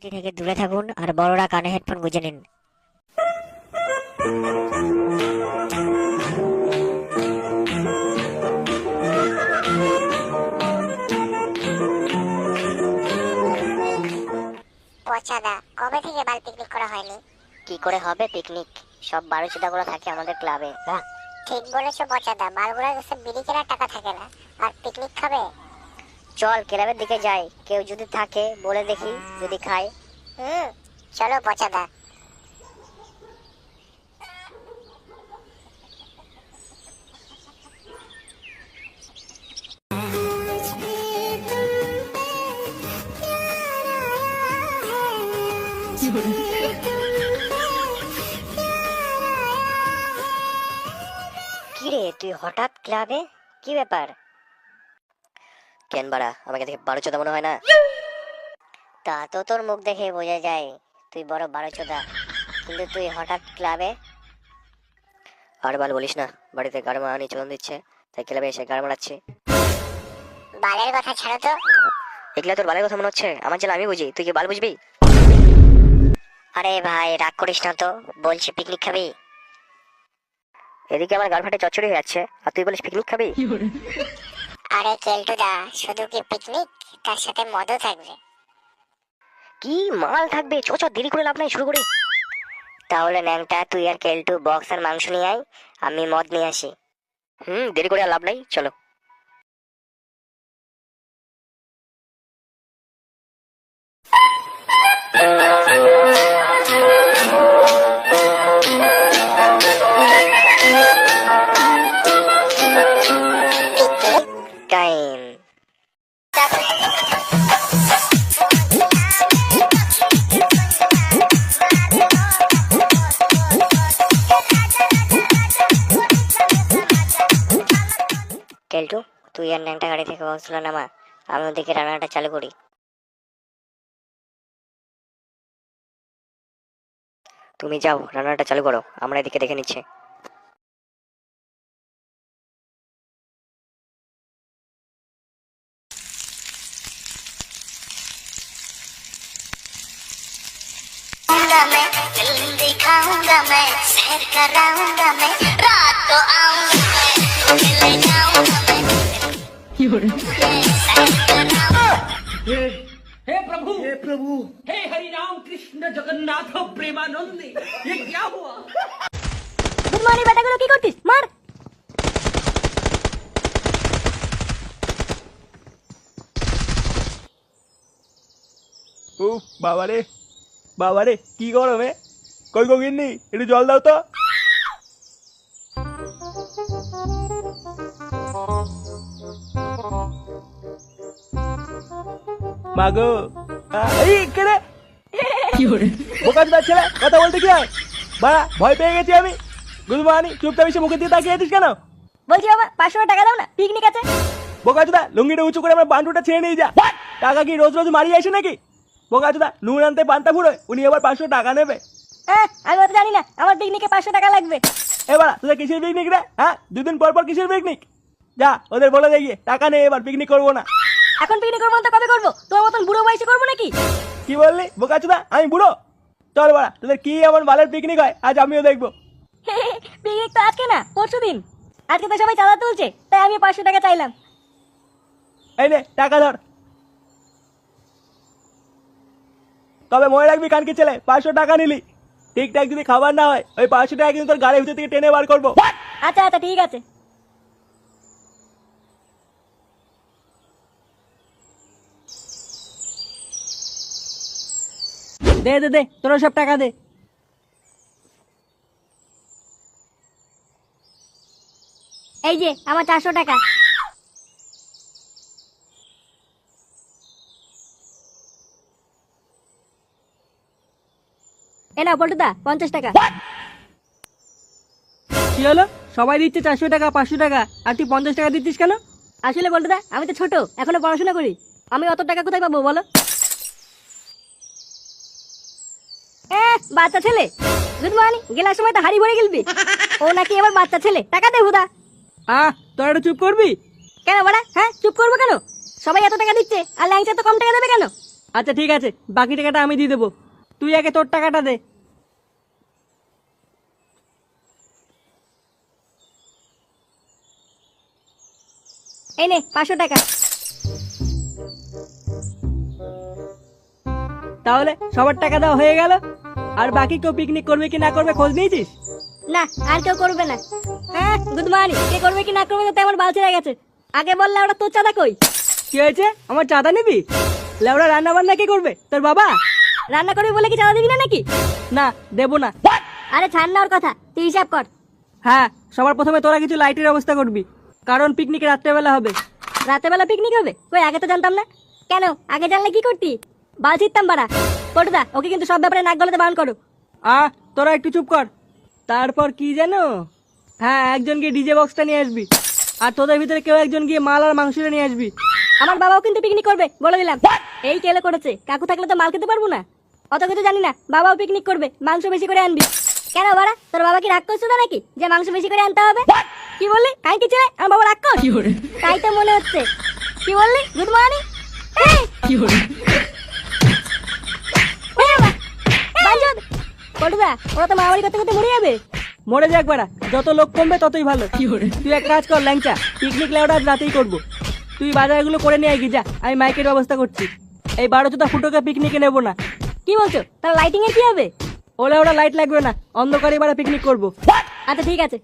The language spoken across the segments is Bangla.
প্রযুক্তি থেকে দূরে থাকুন আর বড়রা কানে হেডফোন গুঁজে নিন। পচাদা, কবে থেকে বাল পিকনিক করা হয়নি? কি করে হবে পিকনিক? সব বারোচোদাগুলো থাকে আমাদের ক্লাবে। ঠিক বলেছো পচাদা, বালগুলোর কাছে বিড়ি কেনার টাকা থাকে না, আর পিকনিক খাবে? চল ক্লাবের দিকে যাই, কেউ যদি থাকে বলে দেখি, যদি খায়। চলো পচাদা। কি রে তুই হঠাৎ ক্লাবে, কি ব্যাপার? কেন বাড়া, আমাকে দেখে বারোচোদা মনে হয় না? তা তো তোর মুখ দেখে বোঝা যায় তুই বড় বারোচোদা, কিন্তু তুই হঠাৎ ক্লাবে? আর বাল বলিস না, বাড়িতে গাড় মারানি চলন দিচ্ছে, তাই ক্লাবে এসে গাড় মারাচ্ছি। বালের কথা ছাড়ো তো। এগুলা তোর বালের কথা মনে হচ্ছে? আমার জেলা আমি বুঝি, তুই কি বাল বুঝবি? আরে ভাই রাগ করিস না তো, বলছি পিকনিক খাবি? এদিকে আমার গাল ফাটে চচ্চড়ি হয়ে যাচ্ছে, আর তুই বলিস পিকনিক খাবি? আরে কেলটুদা, শুধু কি পিকনিক, তার সাথে মদও থাকবে। কি মাল থাকবে? চ দেরি করে লাভ নাই, শুরু করি। তাহলে ন্যাংটা তুই আর কেলটু বক্স আর মাংস নিয়ে আয়, আমি মদ নিয়ে আসি। দেরি করে আর লাভ নাই, চলো। টাইম। কেলটু, তুই আর ন্যাংটা গাড়ি থেকে বক্সগুলো নামা, আমি ওদিকে রান্নাটা চালু করি। তুমি যাও রান্নাটা চালু করো, আমরা এদিকে দেখে নিচ্ছি। मैं फिल्म दिखाऊंगा, मैं सैर कराऊंगा, मैं रात को आऊंगा, मैं ले जाऊंगा, मैं हे प्रभु हे हरि राम कृष्ण जगन्नाथ प्रेमानंद, ये क्या हुआ? গুড মর্নিং বেটাগুলো, কি করছিস? মার। উফ বাবারে বাবারে, কি গরমে! কই গো গিন্নি, একটু জল দাও তো। মাগো, এই কেড়ে বোকাচোদা ছেলে, কথা বলতে কি হয়? বাড়া, ভয় পেয়ে গেছি আমি। গুলমানি, চুপচাপ এসে মুখে দিয়ে তাকিয়ে আছিস কেন? বলছি বাবা 500 টাকা দাও না, পিকনিক আছে। বোকাচোদা, লুঙ্গিটা উঁচু করে আমার বান্টুটা ছেড়ে নিয়ে যা। টাকা কি রোজ রোজ মারিয়ে আসে নাকি? বোকাচোদা, নুন আনতে পান্তা ফুরোয়, উনি আবার 500 টাকা নেবে? হ্যাঁ, আমি অত জানি না, আমার পিকনিকে 500 টাকা লাগবে। এবার তোদের কিসের পিকনিক রে? হ্যাঁ, দুদিন পর পর কিসের পিকনিক? যা ওদের বলে দেখিয়ে টাকা নেই, এবার পিকনিক করবো না। এখন পিকনিক করবো না তো কবে করবো? তোর মতন বুড়ো বয়সে করবো নাকি? কি বললি বোকাচোদা, আমি বুড়ো? চল বাড়া, তোদের কি এমন বালের পিকনিক হয় আজ আমিও দেখবো। পিকনিক তো আজকে না, পরশু দিন। আজকে তো সবাই চাঁদা তুলছে, তাই আমি 500 টাকা চাইলাম। এই নে টাকা ধর। তবে মনে রাখবি কানকি ছেলে, 500 টাকা নিলি, ঠিকঠাক যদি খাবার না হয় ওই 500 টাকা কিন্তু তোর গাড়ির ভিতর থেকে টেনে বার করবো। আচ্ছা আচ্ছা, ঠিক আছে। दे दे दे, তোরা সব টাকা দে। এই যে আমার 400 টাকা। এ নাও পল্টুদা, 50 টাকা। কি হলো? সবাই দিচ্ছে 400 টাকা 500 টাকা, আর তুই 50 টাকা দিচ্ছিস কেন? আসলে পল্টুদা, আমি তো ছোট, এখনো পড়াশোনা করি, আমি অত টাকা কোথায় পাবো বলো? বাচ্চা ছেলে, গুড মর্নিং, গেলার সময় তো হাড়ি ভরে গেলবি। ও নাকি এবার বাচ্চা ছেলে, টাকা দে হুদা। তোরা একটু চুপ করবি? কেন বাড়া? হ্যাঁ, চুপ করবো কেন? সবাই এত টাকা দিচ্ছে, আর ল্যাংচা তো কম টাকা দেবে কেন? আচ্ছা ঠিক আছে, বাকি টাকাটা আমি দিয়ে দেবো। তুই আগে তোর টাকাটা দে। এই নে 500 টাকা। তাহলে সবার টাকা দেওয়া হয়ে গেল। আর বাকি কেউ পিকনিক করবে কি না করবে খোঁজ নিয়েছিস? না, আর কেউ করবে না। হ্যাঁ গুড মর্নিং, কে করবে কি না করবে তো আমার বাল ছেড়ে গেছে। আগে বললে ওরা তোর চাঁদা কই? কি হয়েছে, আমার চাঁদা নিবি? লেওড়া রান্না বান্না কে করবে, তোর বাবা? রান্না করবি বলে কি চাঁদা দিবি না নাকি? না দেবো না। আরে ছাড় না ওর কথা, তুই হিসাব কর। হ্যাঁ, সবার প্রথমে তোরা কিছু লাইটের ব্যবস্থা করবি, কারণ পিকনিক রাত্রেবেলা হবে। রাত্রেবেলা পিকনিক হবে? কই আগে তো জানতাম না। কেন, আগে জানলে কি করতি? বাল ছিটতাম বাড়া। পটুদা, ওকে কিন্তু সব ব্যাপারে নাক গলাতে বারণ করো। তোরা একটু চুপ কর। তারপর কি জানো? হ্যাঁ, একজন গিয়ে ডিজে বক্সটা নিয়ে আসবি, আর তোদের ভিতরে কেউ একজন গিয়ে মাল আর মাংসটা নিয়ে আসবি। আমার বাবাও কিন্তু পিকনিক করবে, বলে দিলাম। এই কেলে করেছে, কাকু থাকলে তো মাল খেতে পারবো না। অত কিছু জানি না, বাবাও পিকনিক করবে, মাংস বেশি করে আনবি। কেন বাড়া, তোর বাবা কি রাগ করছো না নাকি যে মাংস বেশি করে আনতে হবে? কি বললি? কাই কি ছেলে, আমার বাবা রাগ কর? তাই তো মনে হচ্ছে। কি বললি? Good morning. পটুদা, ওরা তো মারামারি করতে করতে মরে যাবে। মরে যাক বাড়া, যত লোক কমবে ততই ভালো। তুই এক কাজ কর ল্যাংচা, পিকনিক লেওটা আজ রাতেই করবো। তুই বাজারগুলো করে নিয়ে আয়, যা, আমি মাইকের ব্যবস্থা করছি। এই 12 ফুটোকে পিকনিকে নেবো না। কি বলছো? তাহলে লাইটিং এর কি হবে? ওরা ওরা লাইট লাগবে না, অন্ধকারে এবারে পিকনিক করবো। আচ্ছা ঠিক আছে।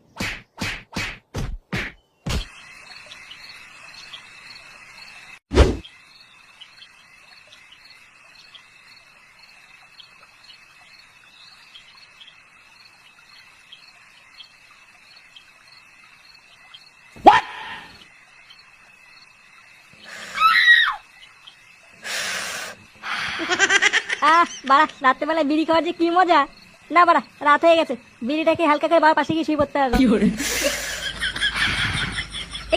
বাড়া, রাত্রেবেলায় বিড়ি খাওয়ার যে কি মজা। না বাড়া, রাত হয়ে গেছে, বিড়িটাকে হালকা করে বাবার পাশে গিয়ে শুয়ে পড়তে হবে।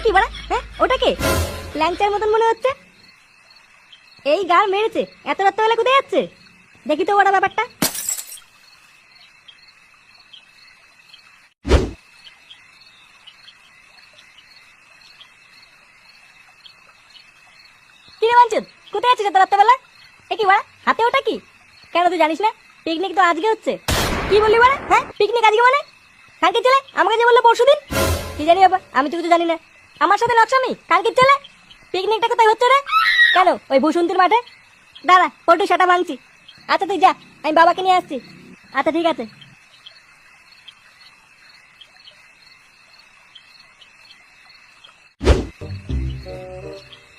কি বাড়া, হ্যাঁ ওটা কে? ল্যাংচার মতন মনে হচ্ছে। এই গাল মেরেছে, এত রাত্রেবেলা কোথায় যাচ্ছে? দেখি তো ওরা ব্যাপারটা। কি রে বাঞ্চুদ, কোথায় যাচ্ছিস এত রাত্রেবেলা? কি বাড়া, হাতে ওটা কি? কেন তুই জানিস না পিকনিক তো আজকে হচ্ছে? কি বললি বাড়া? হ্যাঁ, পিকনিক আজকে মানে? কালকে চলে, আমাকে যে বললো পরশু দিন। কি জানি বাবা, আমি তো কিছু জানি না। আমার সাথে নকশামি, কালকে চলে। পিকনিকটা কোথায় হচ্ছে রে? কেন, ওই বসন্তীর মাঠে? দাঁড়া, পটু সেটা ভাঙছি। আচ্ছা তুই যা, আমি বাবাকে নিয়ে আসছি। আচ্ছা ঠিক আছে।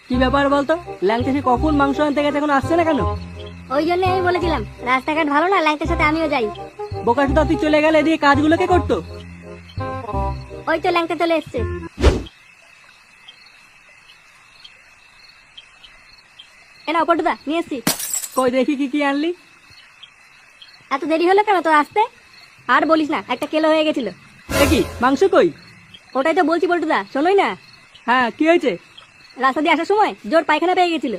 কি ব্যাপার বলতো, ল্যাংচা সে কখন মাংস আনতে গেছে, এখন আসছে না কেন? ওই জন্য আমি বলেছিলাম রাস্তাঘাট ভালো না, ল্যাংচার সাথে আমিও যাই। বোকাচোদা, তুই চলে গেলে এদিকে কাজগুলো কে করতো? ওই তো ল্যাংচা চলে এসছে। নাও পটুদা, নিয়ে এসছি। কই দেখি কি কি আনলি। এত দেরি হলো কেন তো আসতে? আর বলিস না, একটা কেলো হয়ে গেছিল। কি মাংস কই? ওটাই তো বলছি পটুদা, শোনোই না। হ্যাঁ, কি হয়েছে? রাস্তা দিয়ে আসার সময় জোর পায়খানা পেয়ে গেছিল,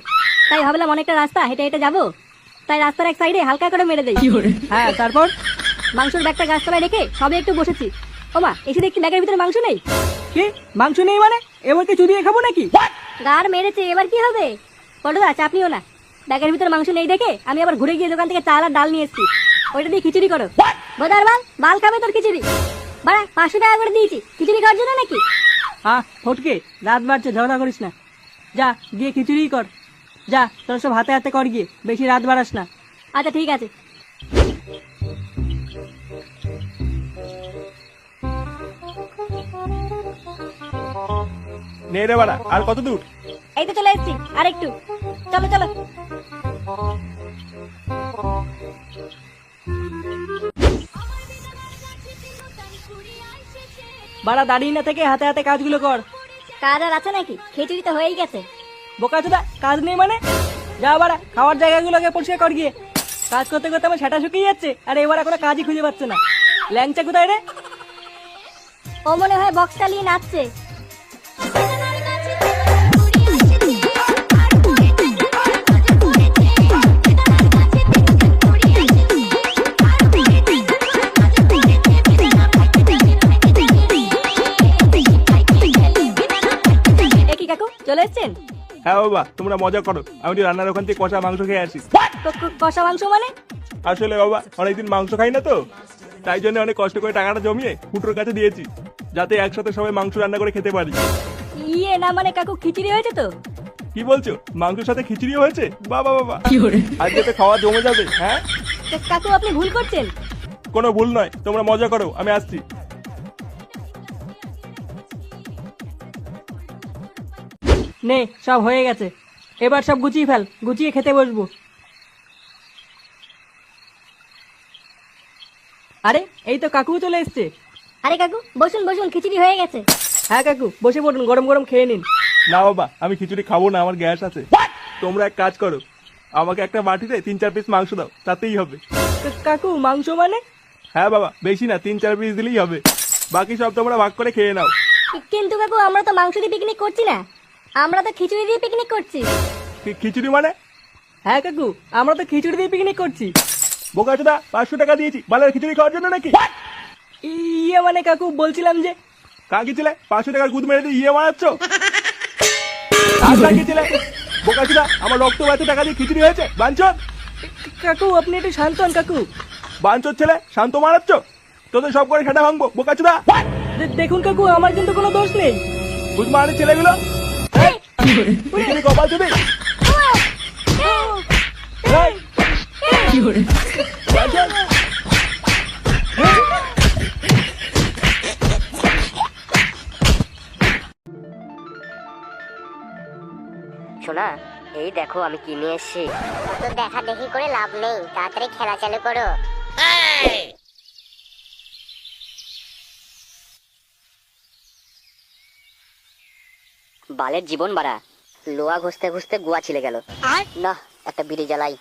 তাই ভাবলাম অনেকটা রাস্তা হেঁটে হেঁটে যাবো, তাই রাস্তার এক সাইডে হালকা করে মেরে দেই। হ্যাঁ, তারপর মাংসের ব্যাগটা গাছতলায় রেখে সবে একটু বসেছি। ওমা, এসে দেখি ব্যাগের ভিতরে মাংস নেই। কি মাংস নেই মানে? এবার কি চুদিয়ে খাবো নাকি? গার মেরেছে, এবার কি হবে? পটুদা চাপ নিও না, ব্যাগের ভিতরে মাংস নেই দেখে আমি আবার ঘুরে গিয়ে দোকান থেকে চাল আর ডাল নিয়ে এসেছি। ওইটা দিয়ে খিচুড়ি করো। বোধার বাল, বাল খাবে তোর খিচুড়ি? বাড়া, 500 টাকা করে দিয়েছি খিচুড়ি খাওয়ার জন্য নাকি? হ্যাঁ ফটকে, রাত বাড়ছে, ঝগড়া করিস না। যা গিয়ে খিচুড়ি কর, যা, তোর সব হাতে হাতে কর গিয়ে, বেশি রাত বাড়াস না। আচ্ছা ঠিক আছে। নে রে বাড়া, আর কত দূর? এই তো চলে এসেছি, আর একটু। চলো চলো। বাড়া, দাঁড়িয়ে না থেকে হাতে হাতে কাজগুলো কর। কাজ আর আছে নাকি? খিচুড়ি তো হয়েই গেছে। বোকাচোদা, কাজ নেই মানে? যা বাড়া, খাওয়ার জায়গাগুলোকে পরিষ্কার কর গিয়ে। কাজ করতে করতে আমার সেটা শুকিয়ে যাচ্ছে, আর এবার এখনো কাজই খুঁজে পাচ্ছে না। ল্যাংচা কোথায় রে? ও মনে হয় বক্স চালিয়ে নাচছে। চলে এসছেন? হ্যাঁ বাবা, তোমরা মজা করো, আমি একটু রান্নার ওখান থেকে কষা মাংস খেয়ে আসি। কষা মাংস মানে? আসলে বাবা অনেকদিন মাংস খাই না তো, তাই জন্য অনেক কষ্ট করে টাকাটা জমিয়ে ফুটোর কাছে দিয়েছি, যাতে একসাথে সবাই মাংস রান্না করে খেতে পারি। ইয়ে না মানে কাকু খিচুড়ি হয়েছে তো? কি বলছো, মাংসের সাথে খিচুড়িও হয়েছে? বাবা বাবা, আজকে তো খাওয়া জমে যাবে। হ্যাঁ কাকু আপনি ভুল করছেন। কোনো ভুল নয়, তোমরা মজা করো, আমি আসছি। নে সব হয়ে গেছে, এবার সব গুছিয়ে ফেল, গুছিয়ে খেতে বসবো। আরে এই তো কাকু চলে এসছে। আরে কাকু বসুন বসুন, খিচুড়ি হয়ে গেছে। হ্যাঁ কাকু বসে পড়ুন, গরম গরম খেয়ে নিন। না বাবা, আমি খিচুড়ি খাবো না, আমার গ্যাস আছে। তোমরা এক কাজ করো, আমাকে একটা বাটিতে 3-4 পিস মাংস দাও, তাতেই হবে। কাকু মাংস মানে? হ্যাঁ বাবা, বেশি না, 3-4 পিস দিলেই হবে, বাকি সব তোমরা ভাগ করে খেয়ে নাও। কিন্তু কাকু আমরা তো মাংস দিয়ে পিকনিক করছি না, আমরা তো খিচুড়ি দিয়ে পিকনিক করছি। খিচুড়ি মানে? হ্যাঁ কাকু, আমরা তো খিচুড়ি দিয়ে পিকনিক করছি। বোকাচোদা, 500 টাকা দিয়েছি বালের খিচুড়ি খাওয়ার জন্য নাকি? ইয়ে মানে কাকু বলছিলাম যে, কাকি ছেলে 500 টাকার গুদ মেরে দিয়ে ইয়ে মারাচ্ছ? কাকি ছেলে বোকাচোদা, আমার রক্ত বাঁচে টাকা দিয়ে খিচুড়ি হয়েছে, বাঞ্চত। কাকু আপনি একটু শান্ত হন কাকু। বাঞ্চত ছেলে, শান্ত মারাচ্ছ, তোদের সব করে সেটা ভাঙবো বোকাচোদা। দেখুন কাকু, আমার কিন্তু কোনো দোষ নেই। গুদ মারানি ছেলেগুলো, খিচুড়ি কপাল চুদি। বাঞ্চত। শোনা, এই দেখো আমি কি নিয়ে এসেছি। তো দেখা দেখি করে লাভ নেই, তাড়াতাড়ি খেলা চালু করো। বালের জীবন বাড়া, লোয়া ঘষতে ঘষতে গুয়া ছিলে গেল। না, একটা বিড়ি জ্বালাই।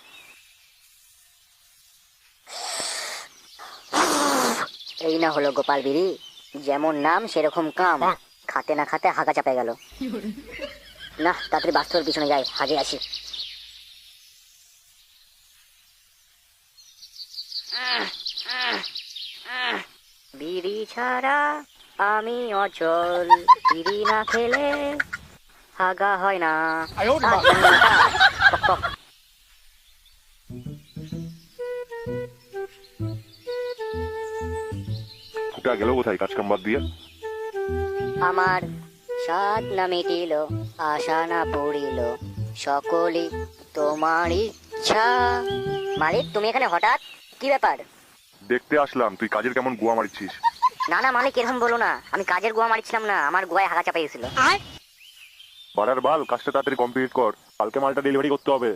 এই না হলো গোপাল বিড়ি, যেমন নাম সেরকম কাম, খাতে না খাতে হাগা চাপে গেল। না, তাড়াতাড়ি বাস্তবের পিছনে যাই, হাগে আসি। বিড়ি ছাড়া আমি অচল, বিড়ি না খেলে হাগা হয় না। ফুটা গেল কোথায় কাজ কাম বাদ দিয়ে? আমার স্বাদ না মিটিল, আশা না পড়িল, সকলই তোমার ইচ্ছা। মালিক তুমি এখানে হঠাৎ, কি ব্যাপার? দেখতে আসলাম তুই কাজের কেমন গুয়া মারিছিস। না না মালিক, এরকম বলো না, আমি কাজের গোয়া মারছিলাম না, আমার গোয়ায় হাগা চাপে গেছিল। বাড়ার বাল, কাজটা তাড়াতাড়ি কমপ্লিট কর, কালকে মালটা ডেলিভারি করতে হবে।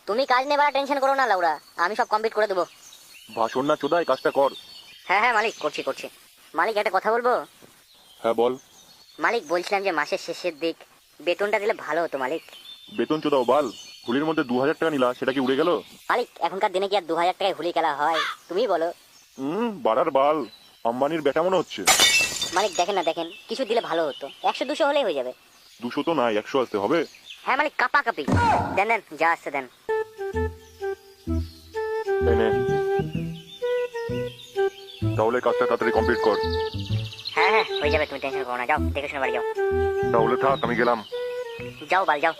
তুমি কাজ নিয়ে বাড়া টেনশন করো না লাউরা, আমি সব কমপ্লিট করে দেবো। ভাষণ না চোদাই, কাজটা কর। হ্যাঁ হ্যাঁ মালিক, করছি করছি। মালিক একটা কথা বলবো? হ্যাঁ বল। মালিক বলছিলাম যে মাসের শেষের দিক বেতনটা দিলে ভালো হতো মালিক। বেতন চোদাও বাল, হুলির মধ্যে 2000 টাকা নিলা, সেটা কি উড়ে গেল? মালিক এখনকার দিনে কি আর 2000 টাকায় হুলি খেলা হয়? তুমি বলো। বাড়ার বাল, আম্বানির বেটা মনে হচ্ছে। মালিক দেখেন না দেখেন, কিছু দিলে ভালো হতো, 100-200 হলেই হয়ে যাবে। 200 তো নাই, 100 আসতে হবে। হ্যাঁ মালিক, কাপা কাপি দেন দেন, যা আসছে দেন। এই নে। তাহলে কাজটা তাড়াতাড়ি কমপ্লিট কর। হ্যাঁ হ্যাঁ হয়ে যাবে, তুমি টেনশন করো না, যাও দেখে শুনে বাড়ি যাও। তাহলে থাক, আমি গেলাম। যাও বাল যাও।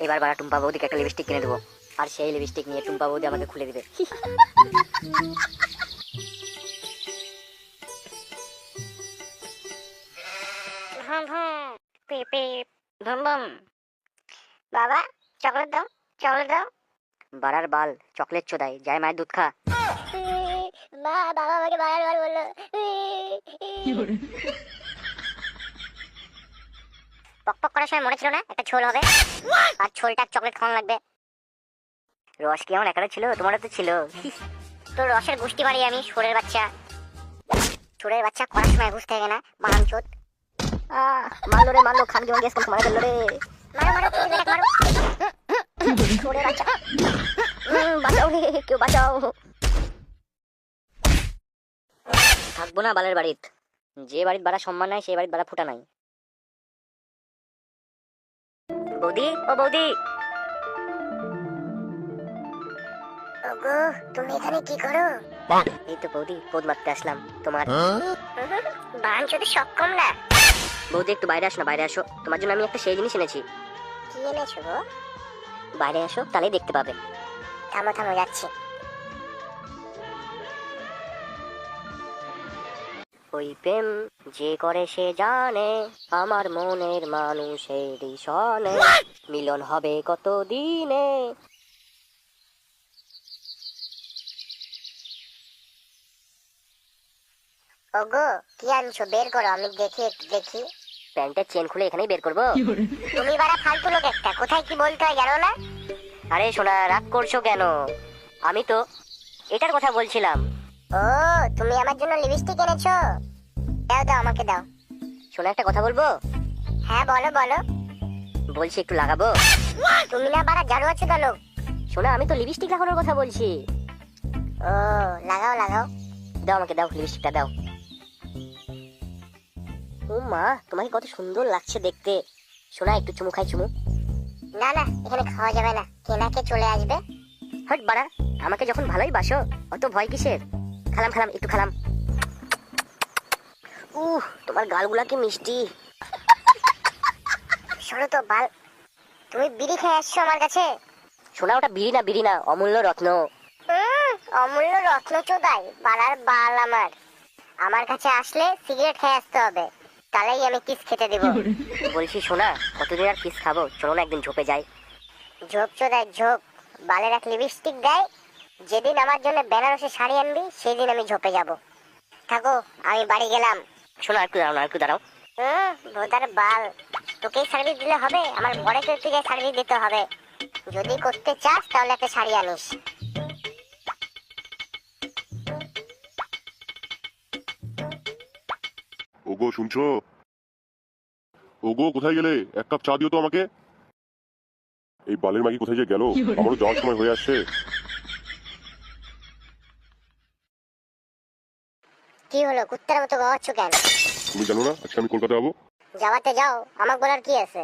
এবার বাড়া টুম্পা বৌদিকে একটা লিপস্টিক কিনে দেবো, আর সেই লিপস্টিক নিয়ে টুম্পা বৌদি আমাকে খুলে দিবে। ভুম ভুম, পিপ পিপ, ভুম ভুম। বাবা চকলেট দাও, চকলেট দাও। বাড়ার বাল, চকলেট চোদাই, যায় মায়ের দুধ খা। মা, বাবা আমাকে বারবার বললো। পক করার সময় মনে ছিল না একটা ছোল হবে, আর ছোলটা চকলেট খাওয়ানো লাগবে। রস কি আমার একারে ছিল? তোমারও তো ছিল। তোর রসের গুষ্টি মারি আমি, সুরের বাচ্চা। সুরের বাচ্চা করার সময় ঘুষ থাকে না, বানান চোদ। মারলো রে মারলো, খান কেমন গ্যাস মারা ফেললো রে। মারো মারো, মারো। সুরের বাচ্চা, বাঁচাও রে, কেউ বাঁচাও। থাকবো না বালের বাড়িত, যে বাড়ির বাড়া সম্মান নাই সেই বাড়ির বাড়া ফুটা নাই। বৌদি, ও বৌদি। ওগো, তুমি এখানে কি করো? এই তো বৌদি, পোদ মারতে আসলাম তোমার। বান যদি সক্ষম না। বৌদি একটু বাইরে আসো না, বাইরে আসো, তোমার জন্য আমি একটা সেই জিনিস এনেছি। কি এনেছো গো? বাইরে এসো, তাহলেই দেখতে পাবে। থামো থামো, যাচ্ছি। ওই প্রেম যে করে সে জানে, আমার মনের মানুষেরই সনে মিলন হবে কত দিনে। ওগো, কি আনছো? বের করো, আমি দেখি, একটু দেখি। প্যান্টের চেন খুলে এখানেই বের করবো? তুমি বাড়া ফালতু লোক একটা, কোথায় কি বলতে হয় জানো না? আরে সোনা, রাগ করছো কেন? আমি তো এটার কথা বলছিলাম। ও, তুমি আমার জন্য লিপস্টিক এনেছো? দাও দাও, আমাকে দাও। সোনা, একটা কথা বলবো? হ্যাঁ বলো বলো। বলছি একটু লাগাবো? তুমি না বাড়া জানো আছো কেন? সোনা, আমি তো লিপস্টিক লাগানোর কথা বলছি। ও, লাগাও লাগাও। দাও আমাকে, দাও লিপস্টিকটা দাও। ও মা, তোমাকে কত সুন্দর লাগছে দেখতে। সোনা, একটু চুমু খাই, চুমু। না না, এখানে খাওয়া যাবে না, কেনাকে চলে আসবে। হট বাড়া, আমাকে যখন ভালোই বাসো, অত ভয় কিসের? খালাম খালাম, একটু খালাম। তোমার গালগুলা কি মিষ্টি। শোনো তো বাল, তুমি বিড়ি খেয়ে আসছো আমার কাছে? শোনা, ওটা বিড়ি না, বিড়ি না, অমূল্য রত্ন। অমূল্য রত্ন চোদাই বালার বাল আমার। আমার কাছে আসলে সিগারেট খেয়ে আসতে হবে, তাহলেই আমি কিস খেতে দেবো। বলছি শোনা, কতদিন আর কিস খাবো? চলো না একদিন ঝোপে যাই। ঝোপ চোদাই ঝোপ, বালের এক লিপস্টিক দেয়। যেদিন আমার জন্য বেনারসে শাড়ি আনবি, সেদিন আমি ঝোপে যাব। থাকো, আমি বাড়ি গেলাম। শোনো, একটু দাঁড়াও না, একটু দাঁড়াও। ভোদার বাল, তোকেই সার্ভিস দিলে হবে? আমার বড় থেকে সার্ভিস দিতে হবে। যদি করতে চাস তাহলে একটা শাড়ি আনিস। ওগো, শুনছো? ওগো, কোথায় গেলে? এক কাপ চা দিও তো আমাকে। এই বালের মাগি কোথায় যে গেল? আমারও যাওয়ার সময় হয়ে আসছে। কি হলো, কুত্তার মতো গাওয়াচ্ছ কেন? তুমি জানো না আজকে আমি কলকাতা যাবো? যাওয়াতে যাও, আমার বলার কি আছে?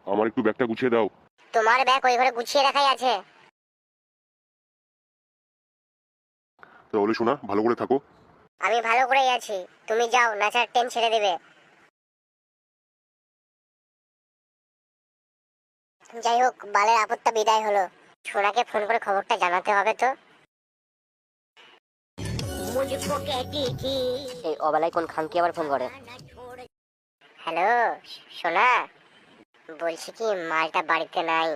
আমার একটু ব্যাগটা গুছিয়ে দাও। তোমার ব্যাগ ওই ঘরে গুছিয়ে রাখাই আছে। তাহলে শোনা, ভালো করে থাকো। আমি ভালো করেই আছি, তুমি যাও, নাচার টেন ছেড়ে দেবে। যাই হোক, বালের আপদটা বিদায় হলো। সোনাকে ফোন করে খবরটা জানাতে হবে তো। এই অবেলায় কোন খানকি আবার ফোন করে? হ্যালো সোনা, বলছি কি মালটা বাড়িতে নাই।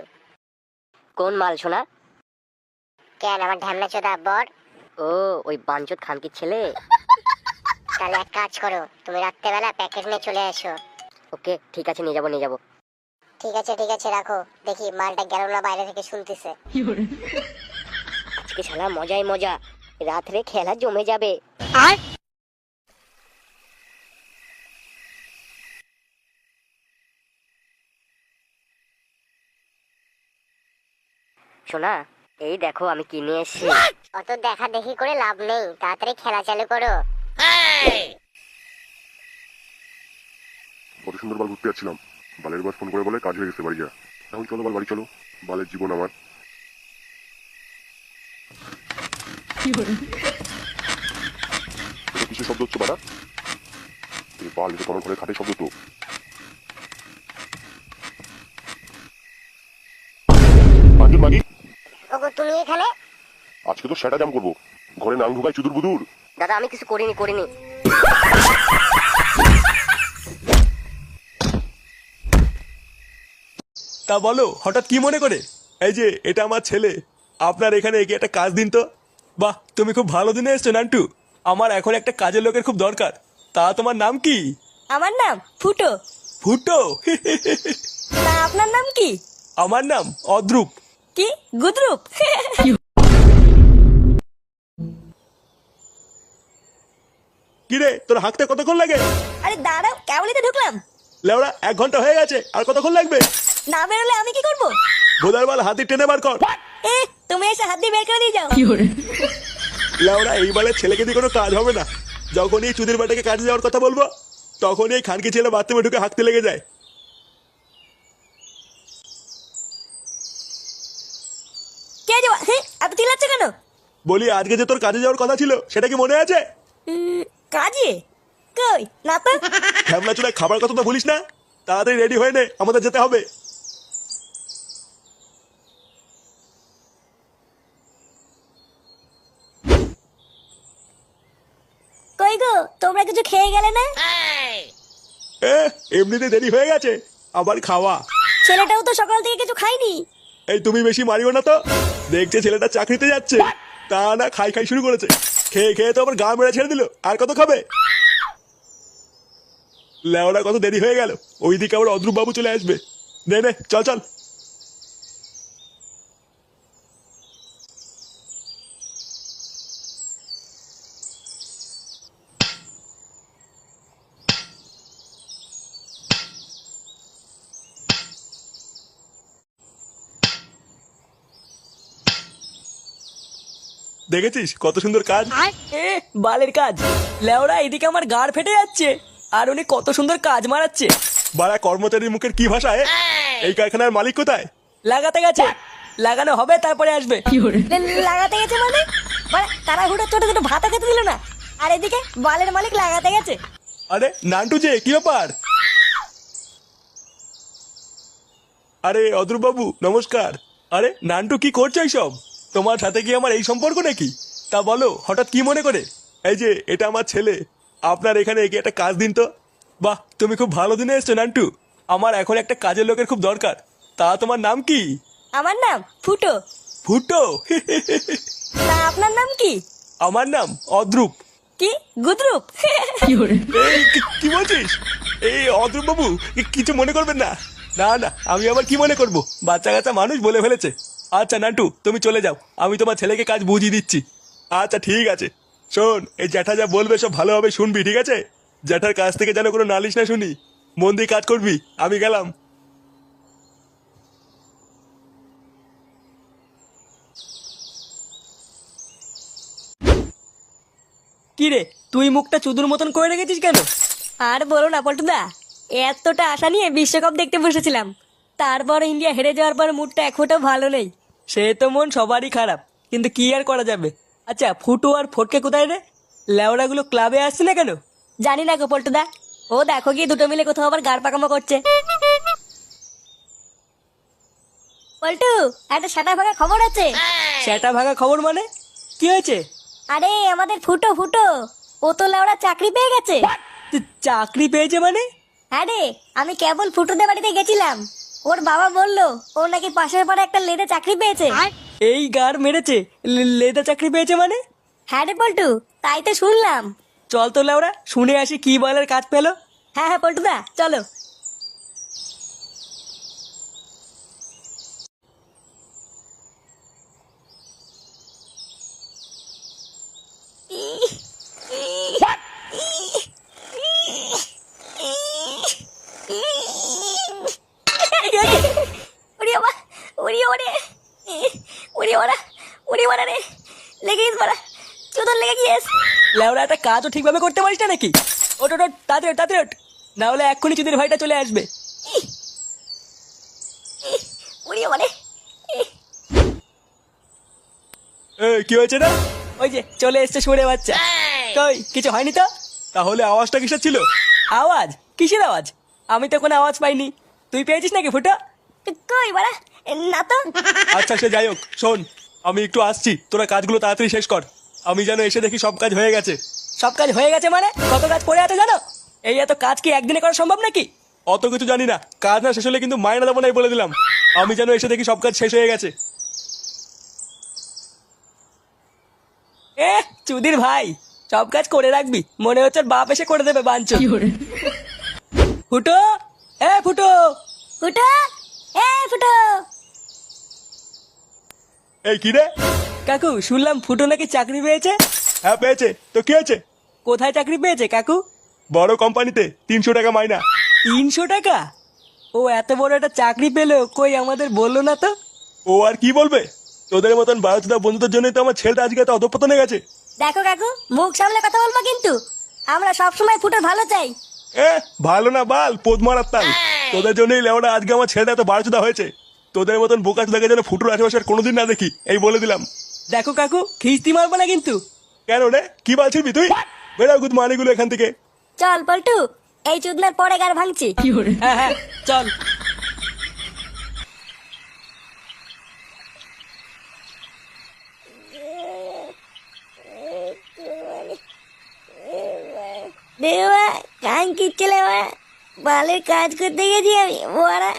কোন মাল সোনা? কেন, আমার ঢ্যামনা চোদা বর? ও, ওই বাঞ্চোদ খানকির ছেলে। তাহলে এক কাজ করো, তুমি রাত্রেবেলা প্যাকেট নিয়ে চলে এসো। ওকে, ঠিক আছে, নিয়ে যাবো নিয়ে যাবো। ঠিক আছে ঠিক আছে, রাখো। দেখি মালটা গেল না বাইরে থেকে শুনতেছে। আজকে শালা মজাই মজা, রাত্রে খেলা জমে যাবে। শোনা, এই দেখো আমি কি নিয়ে এসেছি। অত দেখা দেখি করে লাভ নেই, তাড়াতাড়ি খেলা চালু করো। কত সুন্দর বাল ঘুরতে যাচ্ছিলাম, বালের বাস ফোন করে বলে কাজ হয়ে গেছে, বাড়ি যা। এখন চলো বাল, বাড়ি চলো। বালের জীবন আমার। এটা কিসের শব্দ হচ্ছে বাড়া? এই বাল, এটা তোমার ঘরে খাটে শব্দ তো। পাঁচজন মাগি, ওগো তুমি এখানে? আজকে তো সেটা জাম করবো। ঘরে নাং ঢুকাই চুদুর বুদুর। দাদা, আমি কিছু করিনি করিনি। তা বলো, হঠাৎ কি মনে করে? এই যে এটা আমার ছেলে, আপনার এখানে এগিয়ে একটা কাজ দিন তো। বাহ, তুমি খুব ভালো দিনে এসছো নান্টু। আমার এখন একটা কাজের লোকের খুব দরকার। তা তোমার নাম কি? আমার নাম ফুটো। ফুটো? তা আপনার নাম কি? আমার নাম অদ্রুপ। কি গুদরুপ? কিরে, তোর হাঁকতে কতক্ষণ লাগে? আরে দাঁড়াও, কেবলই তো ঢুকলাম। লেওড়া, 1 ঘন্টা হয়ে গেছে, আর কতক্ষণ লাগবে? না বেরোলে আমি কি করবো? ভোদার বাল, হাতি টেনে বার কর। এ, তুমি এসে হাত দিয়ে বের করে দিয়ে যাও। লেওড়া, এই বালের ছেলেকে দিয়ে কোনো কাজ হবে না। যখন এই চুদির বাটাকে কাজে যাওয়ার কথা বলবো, তখন এই খানকি ছেলে বাথরুমে ঢুকে হাঁকতে লেগে যায়। কে যাওয়া? হ্যাঁ, এত চিল্লাচ্ছ কেন? বলি, আজকে যে তোর কাজে যাওয়ার কথা ছিল, সেটা কি মনে আছে? কাজে? কই না তো। ঝামলা চুলায় খাবার কথা তো বলিস না। তাড়াতাড়ি রেডি হয়ে নে, আমাদের যেতে হবে। তোমরা কিছু খেয়ে গেলে না? এমনিতে দেরি হয়ে গেছে, আবার খাওয়া। ছেলেটাও তো সকাল থেকে কিছু খায়নি। এই তুমি বেশি মারিও না তো, দেখছে ছেলেটা চাকরিতে যাচ্ছে, তা না খাই খাই শুরু করেছে। খেয়ে খেয়ে তো আবার গা মেরে ছেড়ে দিল, আর কত খাবে? লেওরা কত দেরি হয়ে গেল, ওইদিকে আবার অদ্রুপ বাবু চলে আসবে। নে নে চল চল। দেখেছিস কত সুন্দর কাজ? এ বালের কাজ। লেওরা এদিকে আমার গাড় ফেটে যাচ্ছে, আর উনি কত সুন্দর কাজ মারাচ্ছে। বাড়া কর্মচারীর মুখের কি ভাষা? এই কারখানার মালিক কোথায়? লাগাতে গেছে, লাগানো হবে তারপরে আসবে। লাগাতে গেছে মানে? তারা হুটো ছোট ছোট ভাতা খেতে দিল না, আর এদিকে বালের মালিক লাগাতে গেছে। আরে নান্টু যে, কি ব্যাপার? আরে অদ্রুপ বাবু নমস্কার। আরে নান্টু কি করছো এইসব? তোমার সাথে কি আমার এই সম্পর্ক নাকি? তা বলো হঠাৎ কি মনে করে? এই যে এটা আমার ছেলে, আপনার এখানে এগিয়ে একটা কাজ দিন তো। বাহ, তুমি খুব ভালো দিনে এসছো নান্টু। আমার এখন একটা কাজের লোকের খুব দরকার। তা তোমার নাম কি? আমার নাম ফুটো। ফুটো? তা আপনার নাম কি? আমার নাম অদ্রুপ। কি গুদরুপ? এই কি বলছিস? এই অদ্রুপ বাবু কিছু মনে করবেন না। না না, আমি আবার কি মনে করব, বাচ্চা কাচ্চা মানুষ বলে ফেলেছে। আচ্ছা নান্টু তুমি চলে যাও, আমি তোমার ছেলেকে কাজ বুঝিয়ে দিচ্ছি। আচ্ছা ঠিক আছে। শোন, এই জ্যাঠা যা বলবে সব ভালোভাবে শুনবি, ঠিক আছে? জ্যাঠার কাছ থেকে যেন কোনো নালিশ না শুনি। মন দিয়ে কাজ করবি। আমি গেলাম। কি রে, তুই মুখটা চুদুর মতন করে রেখেছিস কেন? আর বলো না পল্টুদা, এতটা আশা নিয়ে বিশ্বকাপ দেখতে বসেছিলাম, তারপর ইন্ডিয়া হেরে যাওয়ার পর মুডটা এক ফোঁটাও ভালো নেই। সে তো মন সবারই খারাপ, কিন্তু কি আর করা যাবে। আচ্ছা ফুটু আর ফটকে কোথায় রে? লেওড়াগুলো ক্লাবে আসছে না কেন? জানি না গো পল্টুদা, ও দেখো গিয়ে দুটো মিলে কোথাও আবার গাড় পাকামো করছে। পল্টু, একটা সাটা ভাঙা খবর আছে। সেটা ভাঙা খবর মানে? কি হয়েছে? আরে আমাদের ফুটো ফুটো, ও তো লেওড়া চাকরি পেয়ে গেছে। চাকরি পেয়েছে মানে? হ্যাঁ রে, আমি কেবল ফুটোদের বাড়িতে গেছিলাম, ওর বাবা বললো ও নাকি পাশের পাড়ে একটা লেদে চাকরি পেয়েছে। এই গার মেরেছে? লেদা চাকরি পেয়েছে মানে? হ্যাঁ রে পল্টু, তাই তো শুনলাম। চল তো লেওড়া শুনে আসি কি বলার কাজ পেলো। হ্যাঁ হ্যাঁ পল্টুদা চলো। ওরে বাবা, ওরে ওরে, ওরে ওরা, ওরে ওরা রে, লেগে গেছে বাড়া, চোদন লেগে গিয়েছে। লেওড়া একটা কাজও ঠিকভাবে করতে পারিস না নাকি? ওট ওট ওট, তাড়াতাড়ি ওঠ, তাড়াতাড়ি ওঠ, না হলে এক্ষুনি চুদির ভাইটা চলে আসবে। ওরে মানে, কি হয়েছে না? ওই যে চলে এসছে শুনে বাচ্চা। কই কিছু হয়নি তো? তাহলে আওয়াজটা কিসের ছিল? আওয়াজ? কিসের আওয়াজ? আমি তো কোনো আওয়াজ পাইনি। তুই পেয়েছিস নাকি ফুটো? কই বাড়া, না তো। আচ্ছা সে যাই হোক, শোন আমি একটু আসছি, তোরা কাজগুলো তাড়াতাড়ি শেষ কর। আমি যেন এসে দেখি সব কাজ হয়ে গেছে। সব কাজ হয়ে গেছে মানে? কত কাজ পড়ে আছে জানো? এই এত কাজ কি একদিনে করা সম্ভব নাকি? অত কিছু জানি না, কাজ না শেষ হলে কিন্তু মাইনা দেবো নাই বলে দিলাম। আমি যেন এসে দেখি সব কাজ শেষ হয়ে গেছে। চুদির ভাই, সব কাজ করে রাখবি, মনে হচ্ছে ওর বাপ এসে করে দেবে বাঞ্চো। ফুটো, ফুটো। ফুটো, ফুটো। এই কি রে? কাকু শুনলাম ফুটো নাকি চাকরি পেয়েছে। হ্যাঁ পেয়েছে, তো কি হয়েছে? কোথায় চাকরি পেয়েছে কাকু? বড় কোম্পানিতে, 300 টাকা মাইনা। 300 টাকা? ও এত বড় একটা চাকরি পেলো, কই আমাদের বললো না তো? ও আর কি বলবে, তোদের মতন বারোটা বন্ধুদের জন্যই তো আমার ছেলেটা আজকে এত অধঃপতনে গেছে। দেখো কাকু, মুখ সামলে কথা বলবো কিন্তু, আমরা সবসময় ফুটোর ভালো চাই। ভালো না বাল, পোদ মারার তাল। তোদের জন্যই লেওটা আজকে আমার ছেলেটা এত বারোচুদা হয়েছে। তোদের মতন বোকা চুদাকে যেন ফুটুর আশেপাশে আর কোনোদিন না দেখি, এই বলে দিলাম। দেখো কাকু, খিস্তি মারবো না কিন্তু। কেন রে, কি বলছিস তুই? বেড়া গুদ মানিগুলো এখান থেকে। চল পল্টু, এই চুদনার পরে গার ভাঙছি। হ্যাঁ হ্যাঁ চল। দেওয়া কান কিচ্ছেলে বালের কাজ করতে গেছি আমি বাড়া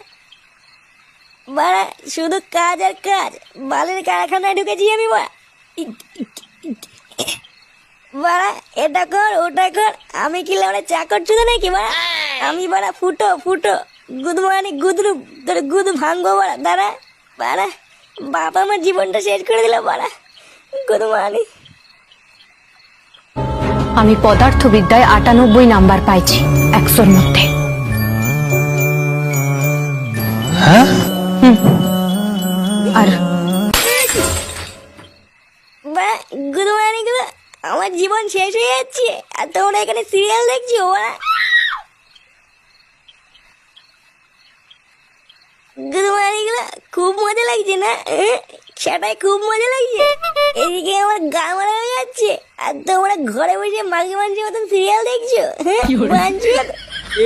বাড়া, শুধু কাজ আর কাজ। বালের কারখানায় ঢুকেছি আমি বাড়া, এটা কর ওটা কর। আমি কি লেবড়া চাকর চুদে নাকি বাড়া? আমি বাড়া ফুটো ফুটো গুদমানি গুদরু তোর গুদ ভাঙবো বাড়া, দাঁড়া বাড়া। বাবা আমার জীবনটা শেষ করে দিল বাড়া, গুদমানি। আমি পদার্থবিদ্যায় 98 নাম্বার পাইছি 100-র মধ্যে। আর বাড়া গুদমানি গুলো, আমার জীবন শেষ হয়ে যাচ্ছে আর তোমরা এখানে সিরিয়াল দেখছো বাড়া। গুদমানি গুলো খুব মজা লাগছে না? সেটাই খুব মজা লাগছে। এদিকে আমার গা মারা হয়ে যাচ্ছে আর তোমরা ঘরে বসে মাঝে মাঝে মতন সিরিয়াল দেখছো।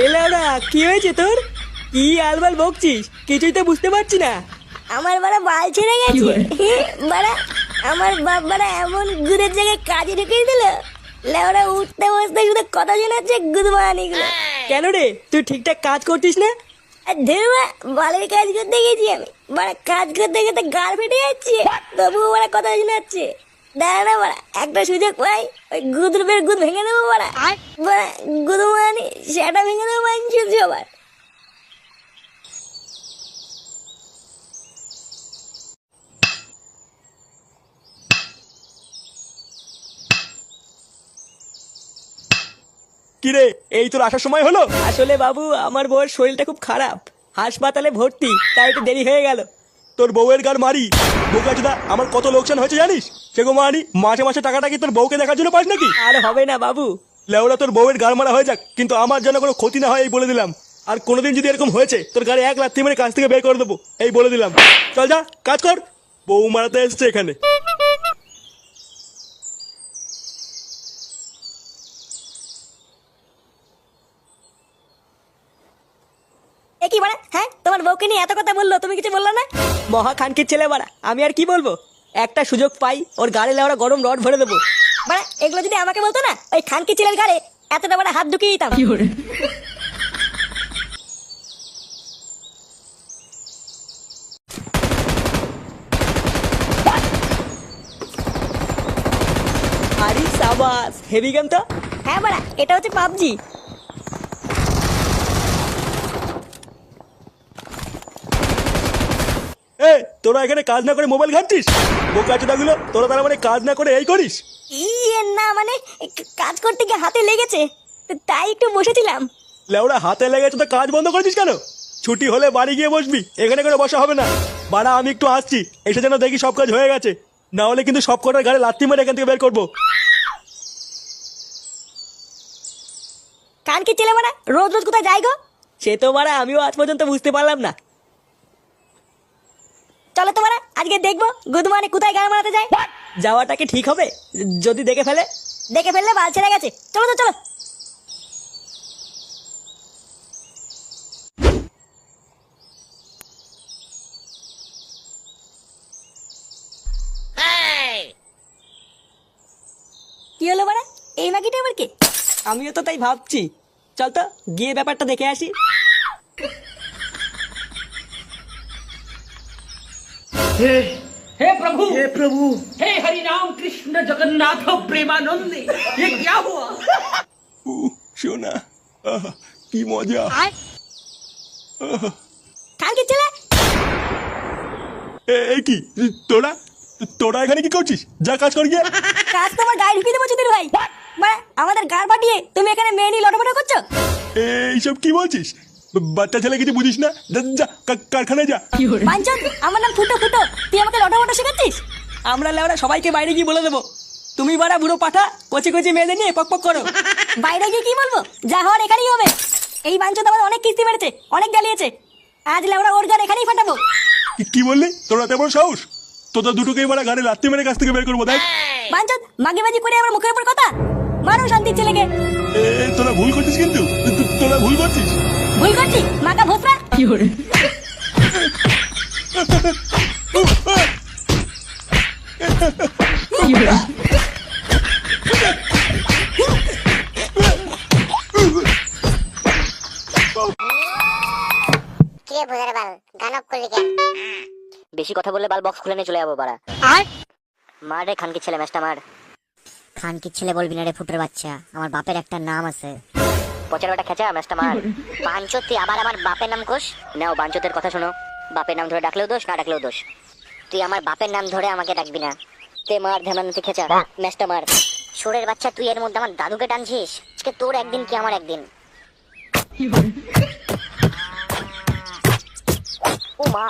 এলারা কি হয়েছে তোর? কি আলবাল বকছিস? কিছুই তো বুঝতে পারছি না। আমার বাড়া বাল ছেড়ে গেছে বাড়া। আমার বাপ বাড়া এমন গুদের জায়গায় কাজে ঢুকিয়ে দিল, লেওরা উঠতে বসতে শুধু কথা শোনাচ্ছে গুদমানি গুলো। কেন রে, তুই ঠিকঠাক কাজ করছিস না? আর ধরবা বালের কাজ করতে গেছি আমি বাড়া, কাজ করতে করতে গাল ফেটে যাচ্ছে, তবুও বাড়া কথা শোনাচ্ছে। দাঁড়া বাড়া, একটা সুযোগ পাই ওই গুদরুপের গুদ ভেঙে দেবো বাড়া। বাড়া গুদমানি সেটা ভেঙে দেবো মানছি সবার। কিরে, এই তোর আসার সময় হলো? আসলে বাবু, আমার বউয়ের শরীরটা খুব খারাপ, হাসপাতালে ভর্তি, তাই একটু দেরি হয়ে গেল। তোর বউয়ের গার মারি বোকাচোদা, আমার কত লোকসান হয়েছে জানিস? সেগো মানি, মাসে মাসে টাকাটা কি তোর বউকে দেখার জন্য পাস নাকি? আর হবে না বাবু। লেওড়া, তোর বউয়ের গার মারা হয়ে যাক, কিন্তু আমার যেন কোনো ক্ষতি না হয় এই বলে দিলাম। আর কোনোদিন যদি এরকম হয়েছে, তোর গাড়ি 1 লাথি মেরে কাজ থেকে বের করে দেবো, এই বলে দিলাম। চল যা, কাজ কর। বউ মারাতে এসছে এখানে। এ কি বাড়া? হ্যাঁ, তোমার বউকে নিয়ে এত কথা বললো, তুমি কিছু বললো না? মহা খানকির ছেলে বাড়া, আমি আর কি বলবো? একটা সুযোগ পাই ওর গাড়ি লেওড়া গরম রড ভরে দেবো। বাড়া এগুলো যদি আমাকে বলতো না, ওই খানকি ছেলের গাড়ে এতটা বড় হাত ঢুকিয়ে দিতাম। আরে সাবাস, হেভি গেম তো। হ্যাঁ বাড়া, এটা হচ্ছে পাবজি। এ, তোরা এখানে কাজ না করে মোবাইল ঘাঁটছিস? বোকাচোদা গুলো, তোরা তার মানে কাজ না করে এই করিস? ইয়ে না মানে, কাজ করতে গিয়ে হাতে লেগেছে, তাই একটু বসেছিলাম। লেওড়া, হাতে লেগেছে তো কাজ বন্ধ করেছিস কেন? ছুটি হলে বাড়ি গিয়ে বসবি, এখানে করে বসা হবে না। বাড়া, আমি একটু আসছি, এসে যেন দেখি সব কাজ হয়ে গেছে, না হলে কিন্তু সব কটার গাড়ি লাথি মেরে এখান থেকে বের করবো। খানকি ছেলে বাড়া রোজ রোজ কোথায় যাই গো? সে তো বাড়া আমিও আজ পর্যন্ত বুঝতে পারলাম না। চলো তো বাড়া, আজকে দেখবো গুদমানি কোথায় গান মারাতে যায়। যাওয়াটা কি ঠিক হবে? যদি দেখে ফেলে? দেখে ফেললে বাল ছেড়ে গেছে। চলো তো চলো। কি হলো বাড়া, এই মাগিটা আবার কে? আমিও তো তাই ভাবছি। চল তো গিয়ে ব্যাপারটা দেখে আসি। हे प्रभु हे हरि राम कृष्ण जगन्नाथ प्रेमानंद, ये क्या हुआ? শোনা, কি মজা। খানকি ছেলে, এই কি, তোরা তোরা এখানে কি করছিস? যা কাজ কর গিয়ে। কাজ তোমার গায়ে ঢুকিয়ে দেবো চুদির ভাই। বাড়া আমাদের গাড় পাঠিয়ে তুমি এখানে মেয়ে নিয়ে লটপট করছো। এইসব কি বলছিস? বাচ্চা ছেলে কিছু বুঝিস না? যা কারখানায় যা। বাঞ্চন, আমার নাম ফুটো ফুটো, তুই আমাকে লটপট শেখাচ্ছিস? আমরা লেওড়া সবাইকে বাইরে গিয়ে বলে দেবো, তুমি বাড়া বুড়ো পাঠা কচি কচি মেয়েদের নিয়ে পক পক করো। বাইরে গিয়ে কি বলবো? যা হওয়ার এখানেই হবে। এই বাঞ্চন আমাদের অনেক কিস্তি মেরেছে, অনেক গালিয়েছে, আজ লেওড়া ওর গাড়ি এখানেই ফাটাবো। কি বললি? তোরা তেমন সাহস? তোদের দুটোকেই মারা গাড়ি লাথি মেরে কাছ থেকে বের করবো, দেখ। বাঞ্চন মাগিবাজি করে আমার মুখের উপর কথা, মারো শান্তির ছেলেকে। তোরা ভুল করছিস, কিন্তু তোরা ভুল করছিস। ভুল করছি মাকা ভোসরা। বেশি কথা বললে বাল বক্স খুলে নিয়ে চলে যাবো বাড়া। মার রে খানকি ছেলে, ম্যাচটা মার। খানকির ছেলে বলবি না রে ফুটের বাচ্চা, আমার বাপের একটা নাম আছে। পচার বেটা খেচা, ম্যাচটা মার। বাঞ্চত তুই আবার আমার বাপের নাম কোষ? নাও বাঞ্চতের কথা শোনো, বাপের নাম ধরে ডাকলেও দোষ, না ডাকলেও দোষ। তুই আমার বাপের নাম ধরে আমাকে ডাকবি না। তে মার ধ্যানান্তি খেচা, ম্যাচটা মার। সুরের বাচ্চা তুই এর মধ্যে আমার দাদুকে টানছিস। আজকে তোর একদিন কি আমার একদিন। ও মা,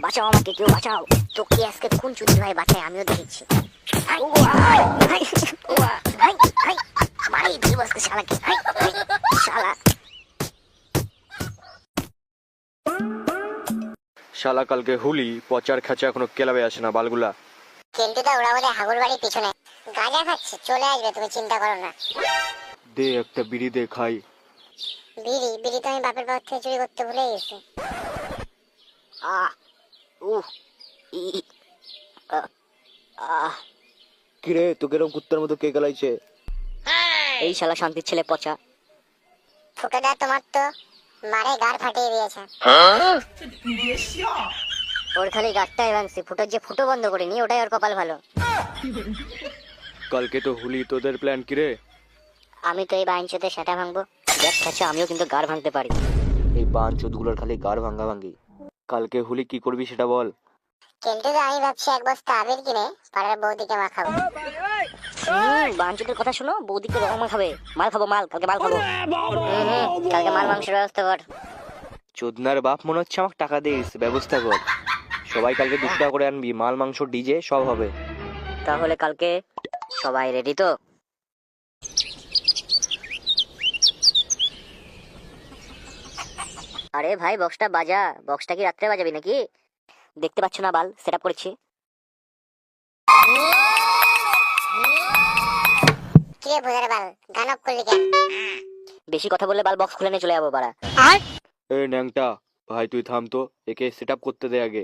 বাঁচাও আমাকে, কেউ বাঁচাও। তোকে আজকে কোন চুদি ভাই বাঁচায় আমিও দেখেছি। মারি দিবস শালাকে, শালা। শালা কালকে হুলি পচার খাঁচা এখনো ক্লাবে আসে না বালগুলা। কেন্টুদা ওরা বলে হাগুর বাড়ির পিছনে গাঁজা খাচ্ছে, চলে আসবে, তুমি চিন্তা করো না। দে একটা বিড়ি দে খাই। বিড়ি বিড়ি তো আমি বাপের বাড়ি থেকে চুরি করতে ভুলে গেছি। কিরে তোকে এরকম কুত্তার মতো কে গেলাইছে? এই শালা শান্তির ছেলে পচা। ফুটোদা তোমার তো মারে গাড় ফাটিয়ে দিয়েছে। ওর খালি গাড়টাই ভাঙছি, ফুটোর যে ফুটো বন্ধ করিনি ওটাই ওর কপাল ভালো। কালকে তো হুলি, তোদের প্ল্যান কিরে? আমি তো এই বাইঞ্চতে সেটা ভাঙবো। দেখ খাচ্ছা, আমিও কিন্তু গাড় ভাঙতে পারি। এই বাঞ্চোদ গুলোর খালি গাড় ভাঙ্গা ভাঙ্গি। কালকে হুলি কি করবি সেটা বল। কেন্টুদা আমি ভাবছি এক বস্তা আবির কিনে পাড়ার বৌদিকে মাখাবো। বাঞ্চতের কথা শুনো, বৌদিকে রং মাখাবে। মাল খাবো, মাল কালকে মাল খাবো। কালকে মাল মাংসের ব্যবস্থা কর। চোদনার বাপ মনে হচ্ছে আমাকে টাকা দিস, ব্যবস্থা কর। সবাই কালকে 2 টাকা করে আনবি, মাল মাংস ডিজে সব হবে। তাহলে কালকে সবাই রেডি তো? আরে ভাই বক্সটা বাজা। বক্সটা কি রাত্রে বাজাবি নাকি? দেখতে পাচ্ছ না বাল সেট আপ করেছি। কিরে ভোজার বাল, গান অফ করলি কেন? বেশি কথা বললে বাল বক্স খুলে নিয়ে চলে যাবো বাড়া। এই ন্যাংটা ভাই তুই থাম তো, একে সেট আপ করতে দে আগে।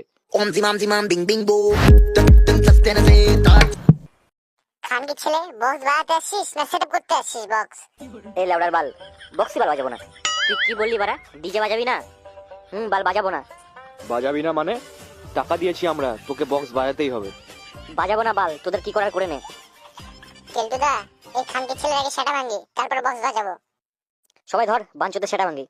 খানকি ছেলে, বক্স বাজাতে আসছিস না সেটআপ করতে আসছিস বক্স? এই লাউডার বাল, বক্সই বাল বাজাবো না। তুই কি বললি বাড়া? ডিজে বাজাবি না? বাল বাজাবো না। বাজাবি না মানে? টাকা দিয়েছি আমরা, তোকে বক্স বাজাতেই হবে। বাজাবো না বাল, তোদের কি করার করে নে। কেন্টুদা এই খানকি ছেলের আগে সেটা ভাঙি, তারপর বক্স বাজাবো। সবাই ধর, বাঞ্চতে সেটা ভাঙি।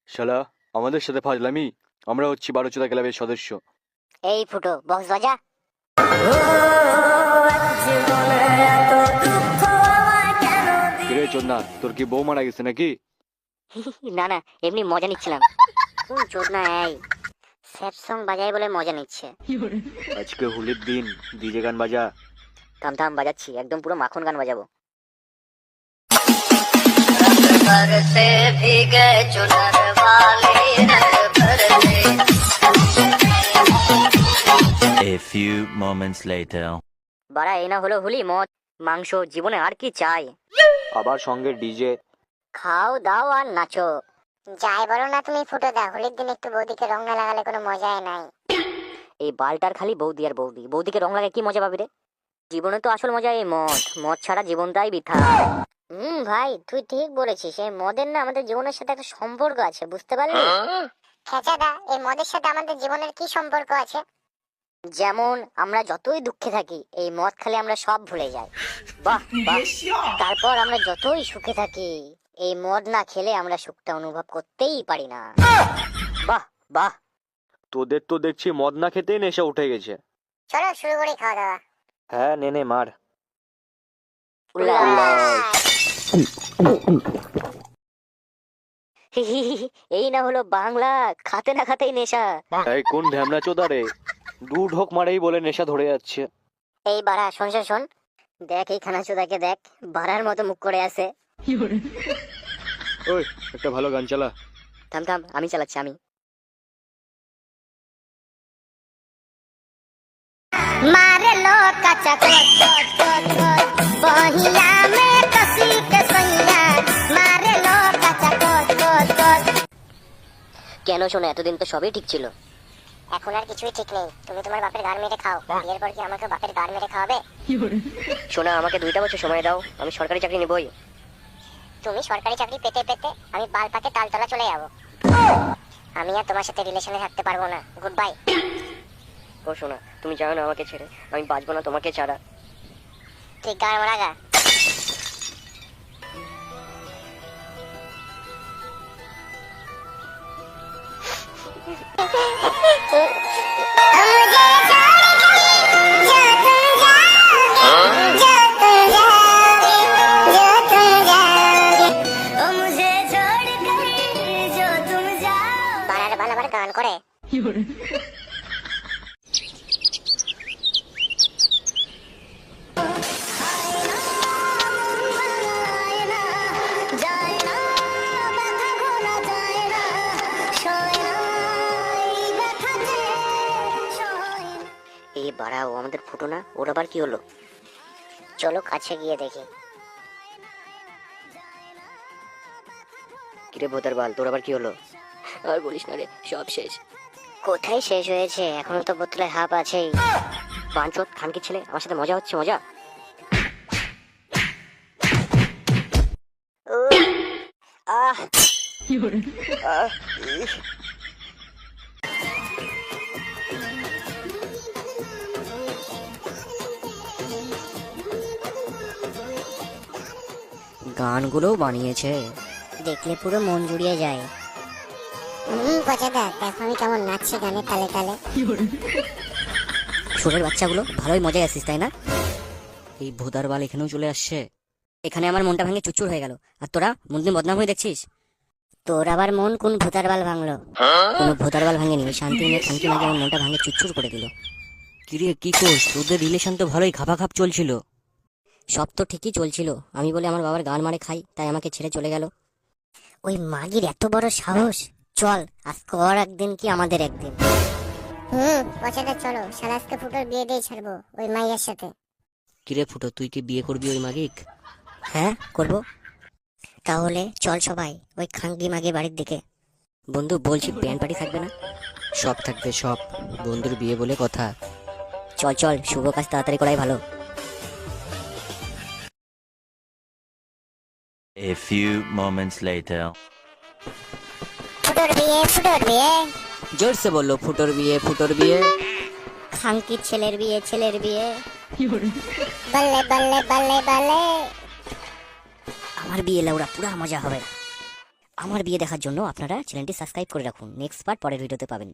শালা আমাদের সাথে ফাজলামি? আমরা হচ্ছি বারোচোদা ক্লাবের সদস্য। এই ফুটো বক্স বাজা। কিরে চোদনা, তোর কি বউ মারা গেছে নাকি? না না, এমনি মজা নিচ্ছিলাম। কোন চোদনা এই স্যাড সং বাজাই বলে মজা নিচ্ছে। আজকে হোলির দিন, ডিজে গান বাজা। থাম থাম, বাজাচ্ছি, একদম পুরো মাখন গান বাজাবো। A few moments later. বাড়া এই না হলো হুলি, মদ মাংস, জীবনে আর কি চাই? আবার সঙ্গে ডিজে। খাও দাও আর নাচো। যাই বলো না তুমি ফুটোদা, হোলির দিন একটু বৌদিকে রং না লাগালে কোনো মজাই নাই। এই বালটার খালি বৌদি আর বৌদি। বৌদিকে রং লাগে কি মজা পাবি রে? জীবনে তো আসল মজা এই মদ। মদ ছাড়া জীবনটাই বৃথা। ভাই তুই ঠিক বলেছিস, এই মদের না আমাদের জীবনের সাথে একটা সম্পর্ক আছে, বুঝতে পারলি? খেচাদা, এই মদের সাথে আমাদের জীবনের কি সম্পর্ক আছে? যেমন আমরা যতই দুঃখে থাকি, এই মদ খেলে আমরা সব ভুলে যাই। বাহ বাহ। তারপর আমরা যতই সুখে থাকি, এই মদ না খেলে আমরা সুখটা অনুভব করতেই পারি না। বাহ বাহ। তোদের তো দেখছি মদ না খেতেই নেশা উঠে গেছে। চলো শুরু করি খাওয়া দাওয়া। হ্যাঁ নে নে মার। এই না হলো বাংলা, খাতে না খাতেই নেশা। এই কোন ঢ্যামনা চোদা রে, 2 ঢোক মারেই বলে নেশা ধরে যাচ্ছে। এই বাড়া শোন শোন শোন, দেখ এই খানাচোদাকে দেখ, বাড়ার মতো মুখ করে আছে। ওই একটা ভালো গান চালা। থাম থাম, আমি চালাচ্ছি আমি। मारे लो कचा कोट कोट कोट कोट बहिया में कसी के सैया मारे लो कचा कोट कोट कोट। কেন শোনো, এতদিন তো সবই ঠিক ছিল। এখন আর কিছুই ঠিক নেই, তুমি তোমার বাপের গাড় মেরে খাও। বিয়ের পর কি আমাকে বাপের গাড় মেরে খাওয়াবে? শোনা, আমাকে 2টা বছর সময় দাও, আমি সরকারি চাকরি নিবই। তুমি সরকারি চাকরি পেতে পেতে আমি বাল পাকে তালতলা চলে যাব। আমি আর তোমার সাথে রিলেশনে থাকতে পারবো না। Good bye. ও শোনা, তুমি জানো না আমাকে ছেড়ে আমি বাঁচবো না তোমাকে ছাড়া। তুই গান মারা গা। গান করে এই বাড়া, ও আমাদের ফুটো না? ওর আবার কি হলো? চলো কাছে গিয়ে দেখি। কিরে ভোদার বাল, তোর আবার কি হলো? আর বলিস না রে, সব শেষ। কোথায় শেষ হয়েছে? এখনো তো বোতলে হাফ আছেই। পাঁচত খানকে ছেলে, আমার সাথে মজা হচ্ছে, মজা। আহ গানগুলো বানিয়েছে, দেখলে পুরো মন জুড়িয়ে যায়। পচাদা, দেখো আমি কেমন নাচছি গানের তালে তালে। ছোটের বাচ্চাগুলো ভালোই মজায় আসিস, তাই না? এই ভোদার বাল এখানেও চলে আসছে। এখানে আমার মনটা ভেঙে চুরচুর হয়ে গেল, আর তোরা মন দিয়ে বদনাম হয়ে দেখছিস। তোর আবার মন কোন ভূতার বাল ভাঙলো? কোনো ভোদার বাল ভাঙেনি, ওই শান্তি নিয়ে খানকি লাগে আমার মনটা ভাঙে চুরচুর করে দিল। কিরে কি কোস, তোদের রিলেশন তো ভালোই খাপাখাপ চলছিল। সব তো ঠিকই চলছিল, আমি বলে আমার বাবার গান মারে খাই, তাই আমাকে ছেড়ে চলে গেল। ওই মাগির এত বড় সাহস! চল আজকে ওর একদিন কি আমাদের একদিন। পচাদা চলো, শালা আজকে ফুটোর বিয়ে দিয়ে ছাড়বো ওই মাইয়ার সাথে। কিরে ফুটো, তুই কি বিয়ে করবি ওই মাগিক? হ্যাঁ করবো। তাহলে চল সবাই ওই খাঙ্গি মাগি বাড়ির দিকে। বন্ধু বলছি, ব্যান্ড পার্টি থাকবে না? সব থাকবে সব, বন্ধুর বিয়ে বলে কথা। চল চল, শুভ কাজ তাড়াতাড়ি করাই ভালো। A few moments later. ফুটোর বিয়ে, ফুটোর বিয়ে। জোরসে বললো, ফুটোর বিয়ে, ফুটোর বিয়ে। খাঙ্কির ছেলের বিয়ে, ছেলের বিয়ে। বল্লে বল্লে বল্লে বল্লে। আমার বিয়ে লাউড়া পুরা মজা হবে। আমার বিয়ে দেখার জন্য আপনারা চ্যানেলটি সাবস্ক্রাইব করে রাখুন। নেক্সট পার্ট পরের ভিডিওতে পাবেন।